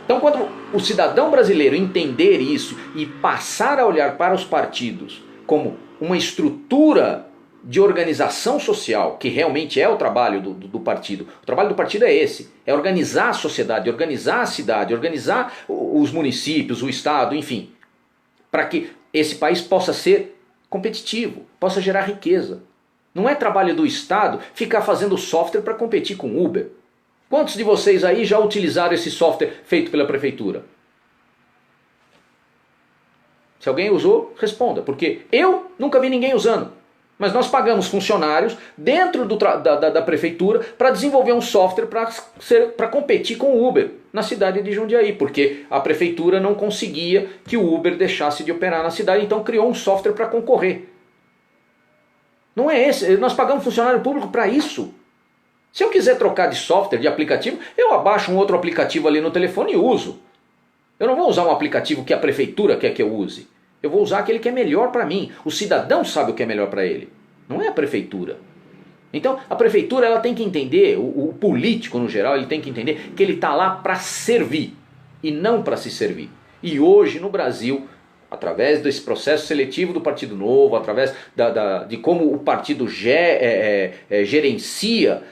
Então, quando o cidadão brasileiro entender isso e passar a olhar para os partidos como uma estrutura de organização social, que realmente é o trabalho do partido. O trabalho do partido é esse, é organizar a sociedade, organizar a cidade, organizar os municípios, o estado, enfim, para que esse país possa ser competitivo, possa gerar riqueza. Não é trabalho do Estado ficar fazendo software para competir com o Uber. Quantos de vocês aí já utilizaram esse software feito pela prefeitura? Se alguém usou, responda, porque eu nunca vi ninguém usando. Mas nós pagamos funcionários dentro da prefeitura para desenvolver um software para competir com o Uber na cidade de Jundiaí, porque a prefeitura não conseguia que o Uber deixasse de operar na cidade, então criou um software para concorrer. Não é esse, nós pagamos funcionário público para isso. Se eu quiser trocar de software, de aplicativo, eu abaixo um outro aplicativo ali no telefone e uso. Eu não vou usar um aplicativo que a prefeitura quer que eu use. Eu vou usar aquele que é melhor para mim. O cidadão sabe o que é melhor para ele. Não é a prefeitura. Então, a prefeitura ela tem que entender, o político no geral, ele tem que entender que ele está lá para servir e não para se servir. E hoje no Brasil, através desse processo seletivo do Partido Novo, através de como o partido gerencia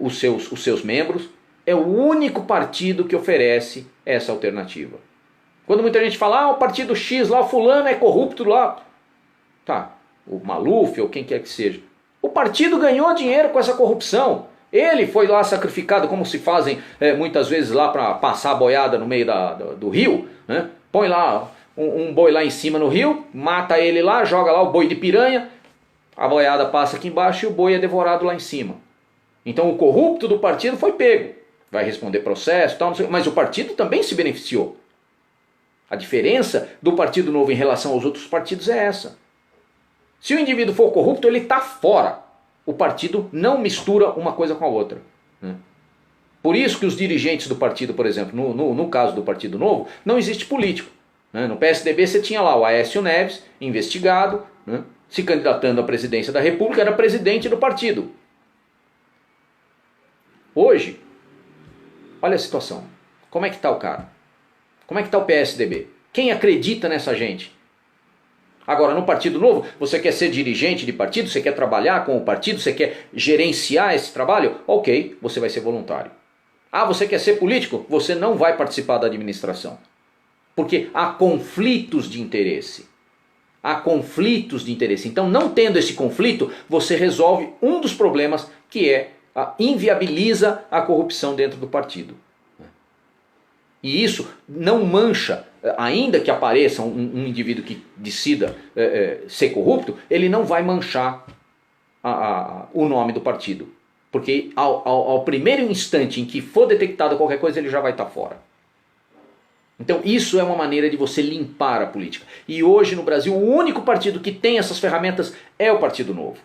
os seus membros, é o único partido que oferece essa alternativa. Quando muita gente fala, o partido X lá, o fulano é corrupto lá. Tá, o Maluf ou quem quer que seja. O partido ganhou dinheiro com essa corrupção. Ele foi lá sacrificado, como se fazem muitas vezes lá para passar a boiada no meio do rio. Né? Põe lá um boi lá em cima no rio, mata ele lá, joga lá o boi de piranha, a boiada passa aqui embaixo e o boi é devorado lá em cima. Então o corrupto do partido foi pego. Vai responder processo e tal, não sei, mas o partido também se beneficiou. A diferença do Partido Novo em relação aos outros partidos é essa. Se o indivíduo for corrupto, ele está fora. O partido não mistura uma coisa com a outra. Por isso que os dirigentes do partido, por exemplo, no caso do Partido Novo, não existe político. No PSDB você tinha lá o Aécio Neves, investigado, se candidatando à presidência da República, era presidente do partido. Hoje, olha a situação. Como é que está o cara? Como é que está o PSDB? Quem acredita nessa gente? Agora, no Partido Novo, você quer ser dirigente de partido? Você quer trabalhar com o partido? Você quer gerenciar esse trabalho? Ok, você vai ser voluntário. Ah, você quer ser político? Você não vai participar da administração. Porque há conflitos de interesse. Há conflitos de interesse. Então, não tendo esse conflito, você resolve um dos problemas, que é inviabiliza a corrupção dentro do partido. E isso não mancha, ainda que apareça um indivíduo que decida ser corrupto, ele não vai manchar o nome do partido. Porque ao primeiro instante em que for detectada qualquer coisa, ele já vai estar fora. Então isso é uma maneira de você limpar a política. E hoje no Brasil o único partido que tem essas ferramentas é o Partido Novo.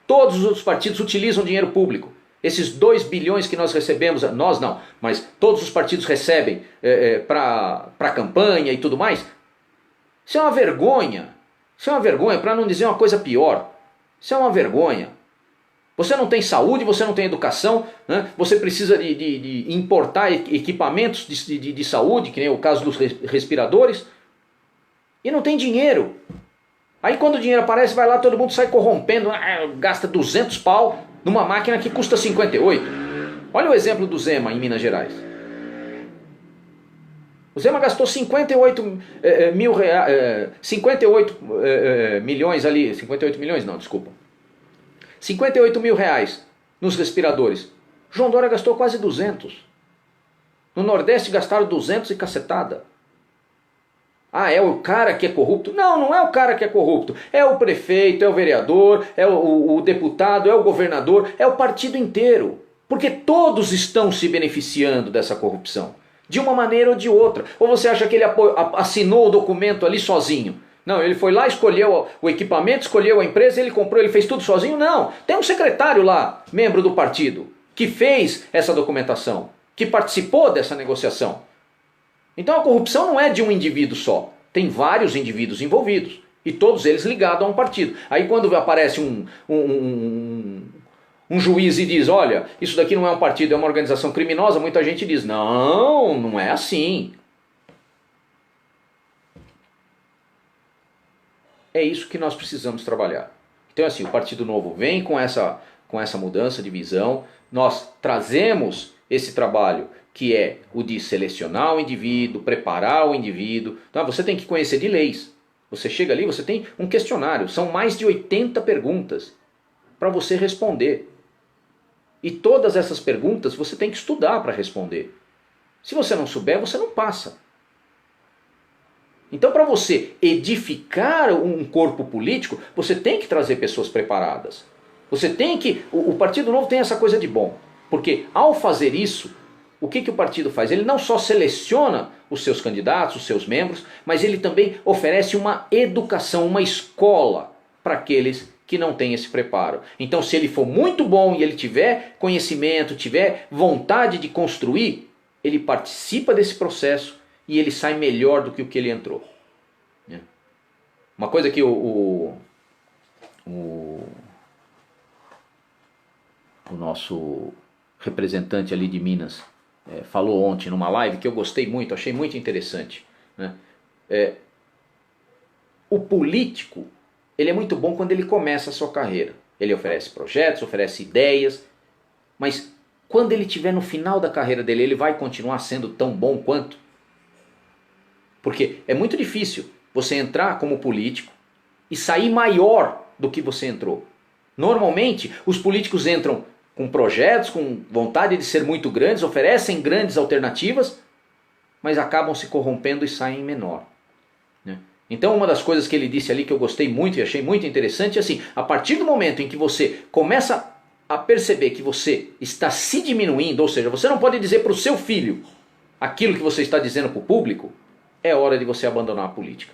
Todos os outros partidos utilizam dinheiro público. Esses 2 bilhões que nós recebemos, nós não, mas todos os partidos recebem para campanha e tudo mais. Isso é uma vergonha. Isso é uma vergonha, para não dizer uma coisa pior. Isso é uma vergonha. Você não tem saúde, você não tem educação, né? Você precisa de importar equipamentos de saúde, que nem o caso dos respiradores, e não tem dinheiro. Aí quando o dinheiro aparece, vai lá, todo mundo sai corrompendo, gasta 200 pau numa máquina que custa 58. Olha o exemplo do Zema em Minas Gerais. O Zema gastou 58 milhões ali, 58 milhões não, desculpa. 58 mil reais nos respiradores. João Dória gastou quase 200. No Nordeste gastaram 200 e cacetada. Ah, é o cara que é corrupto? Não, não é o cara que é corrupto. É o prefeito, é o vereador, é o deputado, é o governador, é o partido inteiro. Porque todos estão se beneficiando dessa corrupção. De uma maneira ou de outra. Ou você acha que ele assinou o documento ali sozinho? Não, ele foi lá, escolheu o equipamento, escolheu a empresa, ele comprou, ele fez tudo sozinho? Não, tem um secretário lá, membro do partido, que fez essa documentação, que participou dessa negociação. Então a corrupção não é de um indivíduo só, tem vários indivíduos envolvidos, e todos eles ligados a um partido. Aí quando aparece um juiz e diz, olha, isso daqui não é um partido, é uma organização criminosa, muita gente diz, não, não é assim. É isso que nós precisamos trabalhar. Então assim, o Partido Novo vem com essa mudança de visão, nós trazemos esse trabalho que é o de selecionar o indivíduo, preparar o indivíduo. Então você tem que conhecer de leis. Você chega ali, você tem um questionário, são mais de 80 perguntas para você responder. E todas essas perguntas você tem que estudar para responder. Se você não souber, você não passa. Então, para você edificar um corpo político, você tem que trazer pessoas preparadas. Você tem que... O Partido Novo tem essa coisa de bom. Porque ao fazer isso, o que o partido faz? Ele não só seleciona os seus candidatos, os seus membros, mas ele também oferece uma educação, uma escola para aqueles que não têm esse preparo. Então, se ele for muito bom e ele tiver conhecimento, tiver vontade de construir, ele participa desse processo e ele sai melhor do que o que ele entrou. Uma coisa que o nosso representante ali de Minas falou ontem numa live, que eu gostei muito, achei muito interessante. O político, ele é muito bom quando ele começa a sua carreira. Ele oferece projetos, oferece ideias, mas quando ele estiver no final da carreira dele, ele vai continuar sendo tão bom quanto? Porque é muito difícil você entrar como político e sair maior do que você entrou. Normalmente, os políticos entram com projetos, com vontade de ser muito grandes, oferecem grandes alternativas, mas acabam se corrompendo e saem menor. Então, uma das coisas que ele disse ali que eu gostei muito e achei muito interessante é assim, a partir do momento em que você começa a perceber que você está se diminuindo, ou seja, você não pode dizer para o seu filho aquilo que você está dizendo para o público, é hora de você abandonar a política.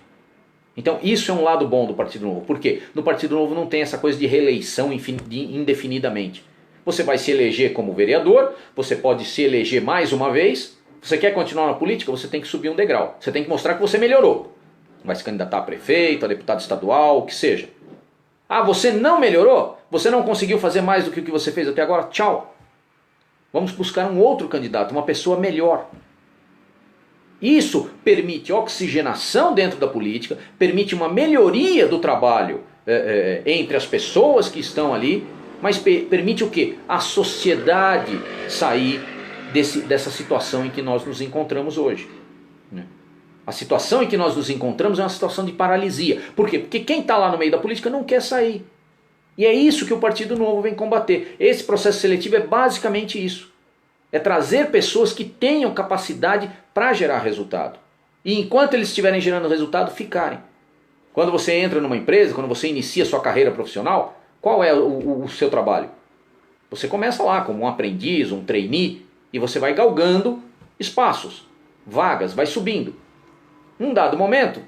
Então isso é um lado bom do Partido Novo. Por quê? No Partido Novo não tem essa coisa de reeleição indefinidamente. Você vai se eleger como vereador, você pode se eleger mais uma vez. Você quer continuar na política? Você tem que subir um degrau. Você tem que mostrar que você melhorou. Vai se candidatar a prefeito, a deputado estadual, o que seja. Ah, você não melhorou? Você não conseguiu fazer mais do que o que você fez até agora? Tchau. Vamos buscar um outro candidato, uma pessoa melhor. Isso permite oxigenação dentro da política, permite uma melhoria do trabalho entre as pessoas que estão ali, mas permite o quê? A sociedade sair dessa situação em que nós nos encontramos hoje. A situação em que nós nos encontramos é uma situação de paralisia. Por quê? Porque quem está lá no meio da política não quer sair. E é isso que o Partido Novo vem combater. Esse processo seletivo é basicamente isso. É trazer pessoas que tenham capacidade para gerar resultado. E enquanto eles estiverem gerando resultado, ficarem. Quando você entra numa empresa, quando você inicia sua carreira profissional, qual é o seu trabalho? Você começa lá como um aprendiz, um trainee, e você vai galgando espaços, vagas, vai subindo. Num dado momento,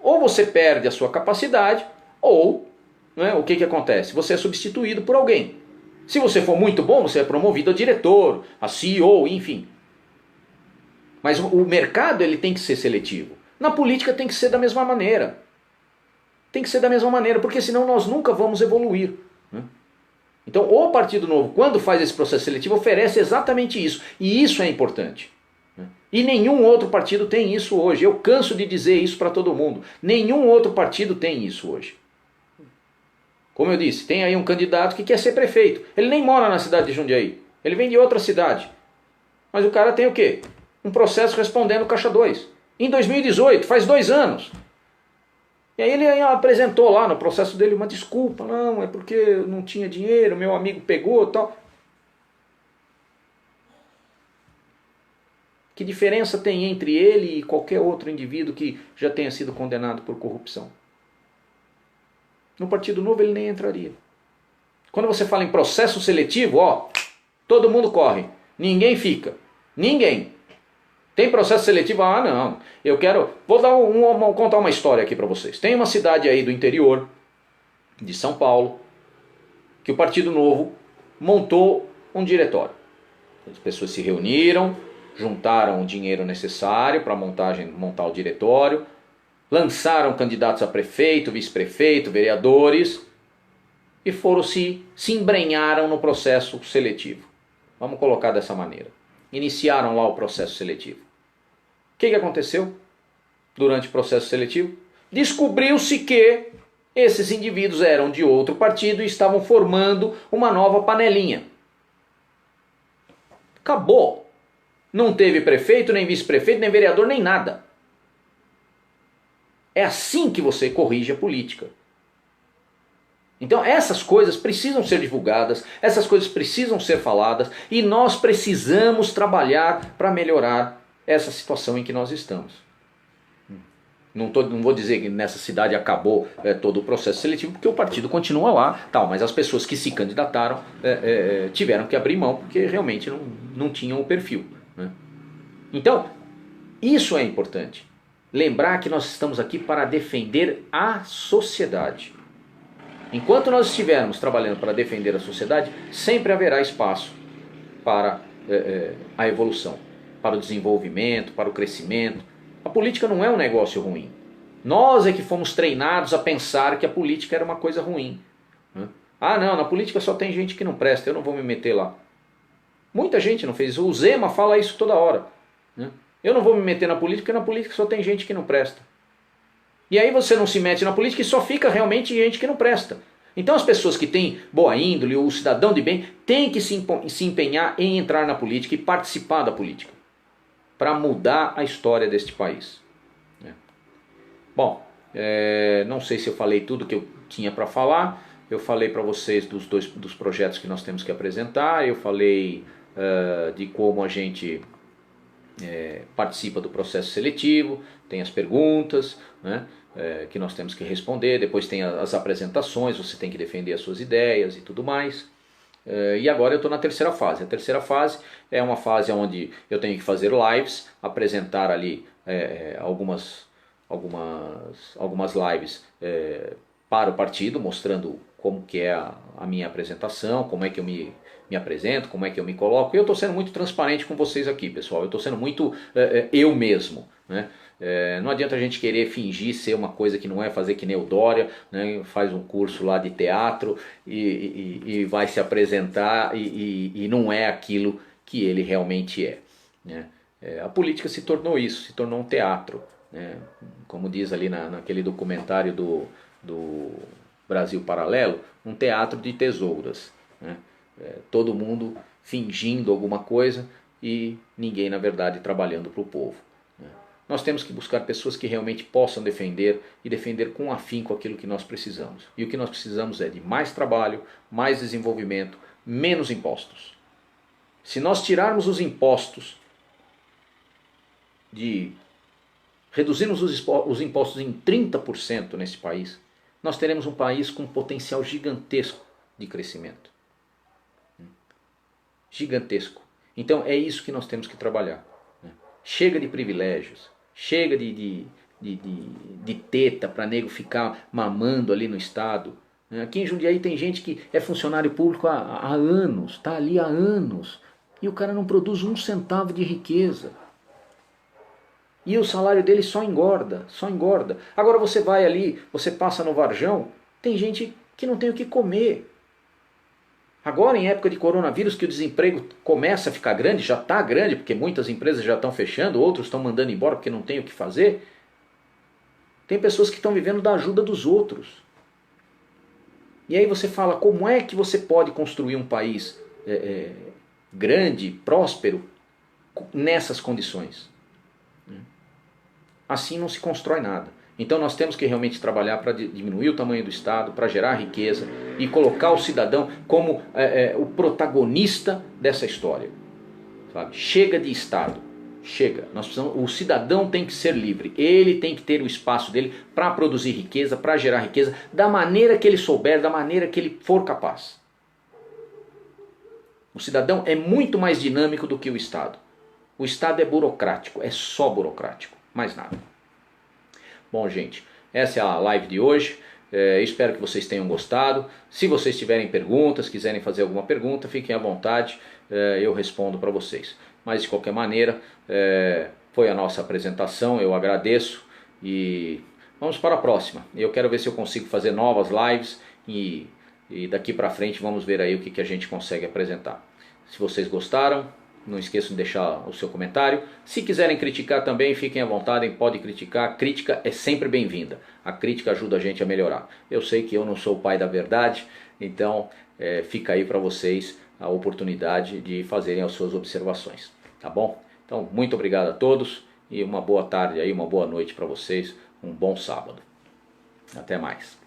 ou você perde a sua capacidade, ou o que acontece? Você é substituído por alguém. Se você for muito bom, você é promovido a diretor, a CEO, enfim. Mas o mercado ele tem que ser seletivo. Na política tem que ser da mesma maneira. Tem que ser da mesma maneira, porque senão nós nunca vamos evoluir. Então o Partido Novo, quando faz esse processo seletivo, oferece exatamente isso. E isso é importante. E nenhum outro partido tem isso hoje. Eu canso de dizer isso para todo mundo. Nenhum outro partido tem isso hoje. Como eu disse, tem aí um candidato que quer ser prefeito. Ele nem mora na cidade de Jundiaí. Ele vem de outra cidade. Mas o cara tem o quê? Um processo respondendo Caixa 2. Em 2018, faz 2 anos. E aí ele apresentou lá no processo dele uma desculpa. Não, é porque eu não tinha dinheiro, meu amigo pegou e tal. Que diferença tem entre ele e qualquer outro indivíduo que já tenha sido condenado por corrupção? No Partido Novo ele nem entraria. Quando você fala em processo seletivo, todo mundo corre. Ninguém fica. Ninguém. Tem processo seletivo? Ah, não. Eu quero... Vou contar uma história aqui para vocês. Tem uma cidade aí do interior de São Paulo que o Partido Novo montou um diretório. As pessoas se reuniram, juntaram o dinheiro necessário para montar o diretório, lançaram candidatos a prefeito, vice-prefeito, vereadores e se embrenharam no processo seletivo. Vamos colocar dessa maneira. Iniciaram lá o processo seletivo. O que aconteceu durante o processo seletivo? Descobriu-se que esses indivíduos eram de outro partido e estavam formando uma nova panelinha. Acabou. Não teve prefeito, nem vice-prefeito, nem vereador, nem nada. É assim que você corrige a política. Então essas coisas precisam ser divulgadas, essas coisas precisam ser faladas e nós precisamos trabalhar para melhorar essa situação em que nós estamos. Não vou dizer que nessa cidade acabou todo o processo seletivo, porque o partido continua lá, tal, mas as pessoas que se candidataram tiveram que abrir mão, porque realmente não tinham o perfil, né? Então, isso é importante. Lembrar que nós estamos aqui para defender a sociedade. Enquanto nós estivermos trabalhando para defender a sociedade, sempre haverá espaço para a evolução, para o desenvolvimento, para o crescimento. A política não é um negócio ruim. Nós é que fomos treinados a pensar que a política era uma coisa ruim, né? Ah não, na política só tem gente que não presta, eu não vou me meter lá. Muita gente não fez isso. O Zema fala isso toda hora, né? Eu não vou me meter na política, porque na política só tem gente que não presta. E aí você não se mete na política e só fica realmente gente que não presta. Então as pessoas que têm boa índole, o cidadão de bem, tem que se empenhar em entrar na política e participar da política, para mudar a história deste país. Bom, não sei se eu falei tudo que eu tinha para falar. Eu falei para vocês dos projetos que nós temos que apresentar. Eu falei de como a gente participa do processo seletivo. Tem as perguntas, né, que nós temos que responder. Depois tem as apresentações, você tem que defender as suas ideias e tudo mais. E agora eu estou na terceira fase. A terceira fase é uma fase onde eu tenho que fazer lives, apresentar ali algumas lives para o partido, mostrando como que é a minha apresentação, como é que eu me apresento, como é que eu me coloco. E eu estou sendo muito transparente com vocês aqui, pessoal. Eu estou sendo muito eu mesmo, né? Não adianta a gente querer fingir ser uma coisa que não é, fazer que nem o Dória, né? Faz um curso lá de teatro e vai se apresentar e não é aquilo que ele realmente é, né? A política se tornou isso, se tornou um teatro, né? Como diz ali naquele documentário do Brasil Paralelo, um teatro de tesouras, né? Todo mundo fingindo alguma coisa e ninguém na verdade trabalhando para o povo, né? Nós temos que buscar pessoas que realmente possam defender e defender com afinco aquilo que nós precisamos. E o que nós precisamos é de mais trabalho, mais desenvolvimento, menos impostos. Se nós tirarmos os impostos, reduzirmos os impostos em 30% nesse país, nós teremos um país com um potencial gigantesco de crescimento. Gigantesco. Então é isso que nós temos que trabalhar, né? Chega de privilégios, chega de teta para nego ficar mamando ali no Estado. Aqui em Jundiaí tem gente que é funcionário público há anos, está ali há anos, e o cara não produz um centavo de riqueza. E o salário dele só engorda, só engorda. Agora você vai ali, você passa no Varjão, tem gente que não tem o que comer. Agora em época de coronavírus que o desemprego começa a ficar grande, já está grande, porque muitas empresas já estão fechando, outros estão mandando embora porque não tem o que fazer. Tem pessoas que estão vivendo da ajuda dos outros. E aí você fala, como é que você pode construir um país grande, próspero, nessas condições? Assim não se constrói nada. Então nós temos que realmente trabalhar para diminuir o tamanho do Estado, para gerar riqueza e colocar o cidadão como o protagonista dessa história. Sabe? Chega de Estado, chega. O cidadão tem que ser livre, ele tem que ter o espaço dele para produzir riqueza, para gerar riqueza, da maneira que ele souber, da maneira que ele for capaz. O cidadão é muito mais dinâmico do que o Estado. O Estado é burocrático, é só burocrático, mais nada. Bom, gente, essa é a live de hoje. Espero que vocês tenham gostado. Se vocês tiverem perguntas, quiserem fazer alguma pergunta, fiquem à vontade, eu respondo para vocês. Mas de qualquer maneira, foi a nossa apresentação, eu agradeço e vamos para a próxima. Eu quero ver se eu consigo fazer novas lives e daqui para frente vamos ver aí o que a gente consegue apresentar. Se vocês gostaram, não esqueçam de deixar o seu comentário. Se quiserem criticar também, fiquem à vontade, podem criticar. A crítica é sempre bem-vinda. A crítica ajuda a gente a melhorar. Eu sei que eu não sou o pai da verdade, então fica aí para vocês a oportunidade de fazerem as suas observações. Tá bom? Então, muito obrigado a todos e uma boa tarde aí, uma boa noite para vocês. Um bom sábado. Até mais.